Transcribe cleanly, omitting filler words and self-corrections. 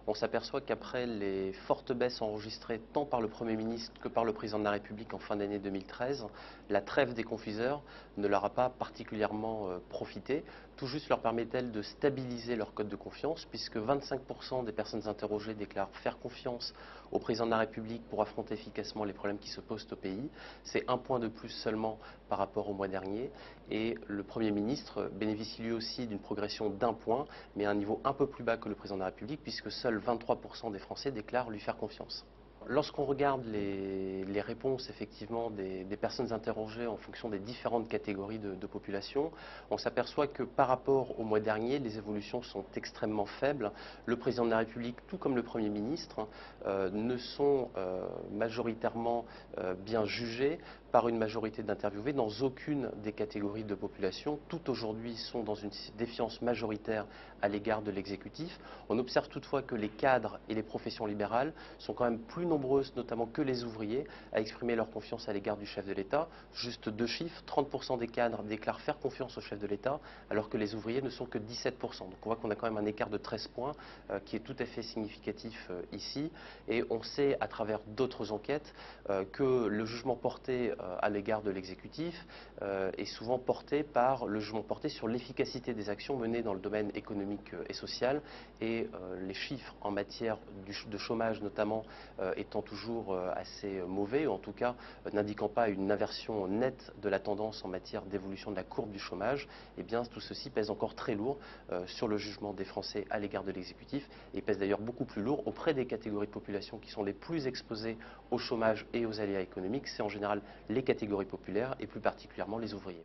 On s'aperçoit qu'après les fortes baisses enregistrées tant par le Premier ministre que par le Président de la République en fin d'année 2013, la trêve des confiseurs ne leur a pas particulièrement profité. Tout juste leur permet-elle de stabiliser leur code de confiance, puisque 25% des personnes interrogées déclarent faire confiance au Président de la République pour affronter efficacement les problèmes qui se posent au pays. C'est un point de plus seulement par rapport au mois dernier. Et le Premier ministre bénéficie lui aussi d'une progression d'un point, mais à un niveau un peu plus bas que le Président de la République, puisque seuls 23% des Français déclarent lui faire confiance. Lorsqu'on regarde les réponses effectivement des personnes interrogées en fonction des différentes catégories de population, on s'aperçoit que par rapport au mois dernier, les évolutions sont extrêmement faibles. Le Président de la République, tout comme le Premier ministre, ne sont majoritairement bien jugés par une majorité d'interviewés dans aucune des catégories de population. Toutes aujourd'hui sont dans une défiance majoritaire à l'égard de l'exécutif. On observe toutefois que les cadres et les professions libérales sont quand même plus nombreuses, notamment que les ouvriers, à exprimer leur confiance à l'égard du chef de l'État. Juste deux chiffres, 30% des cadres déclarent faire confiance au chef de l'État, alors que les ouvriers ne sont que 17%. Donc on voit qu'on a quand même un écart de 13 points qui est tout à fait significatif ici. Et on sait à travers d'autres enquêtes que le jugement porté à l'égard de l'exécutif est souvent porté par le jugement porté sur l'efficacité des actions menées dans le domaine économique et social. Et les chiffres en matière de chômage notamment étant toujours assez mauvais, ou en tout cas n'indiquant pas une inversion nette de la tendance en matière d'évolution de la courbe du chômage, eh bien tout ceci pèse encore très lourd sur le jugement des Français à l'égard de l'exécutif, et pèse d'ailleurs beaucoup plus lourd auprès des catégories de population qui sont les plus exposées au chômage et aux aléas économiques. C'est en général les catégories populaires et plus particulièrement les ouvriers.